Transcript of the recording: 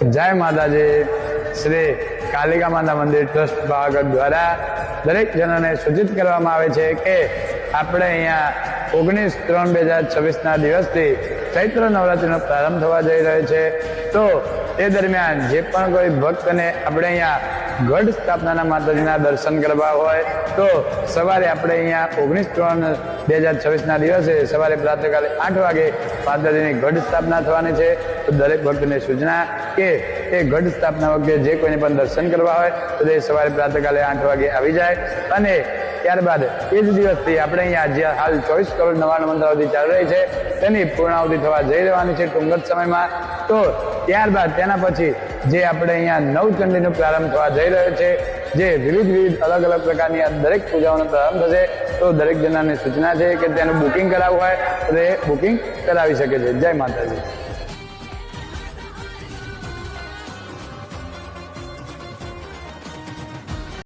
જય માતાજી। શ્રી કાલિકા માતા મંદિર ટ્રસ્ટ પાવાગઢ દ્વારા દરેક જનોને સૂચિત કરવામાં આવે છે કે આપણે અહીંયા 19/3/2026ના દિવસથી ચૈત્ર નવરાત્રિનો પ્રારંભ થવા જઈ રહ્યો છે। તો એ દરમિયાન જે પણ કોઈ ભક્તને આપણે અહીંયા ગઢ સ્થાપનાના માતાજીના દર્શન કરવા હોય તો સવારે આપણે અહીંયા 19/3/2026ના દિવસે સવારે પ્રાતઃકાલે 8 વાગે માતાજીની ગઢ સ્થાપના થવાની છે। તો દરેક ભક્તને સૂચના કે એ ગઢ સ્થાપના વખતે જે કોઈને પણ દર્શન કરવા હોય તો તે સવારે પ્રાતઃકાલે 8 વાગે આવી જાય। અને ત્યારબાદ એ જ દિવસથી આપણે અહીંયા જે હાલ 24 કરોડ 99 મંત્રાવધિ ચાલી રહી છે તેની પૂર્ણાવધિ થવા જઈ રહેવાની છે ટૂંક જ સમયમાં। તો ત્યારબાદ તેના પછી જે આપણે અહીંયા નવચંડીનો પ્રારંભ થવા જઈ રહ્યો છે, જે વિવિધ અલગ અલગ પ્રકારની આ દરેક પૂજાઓનો પ્રારંભ થશે। તો દરેક જણાને સૂચના છે કે તેનું બુકિંગ કરાવવું હોય તો તે બુકિંગ કરાવી શકે છે। જય માતાજી।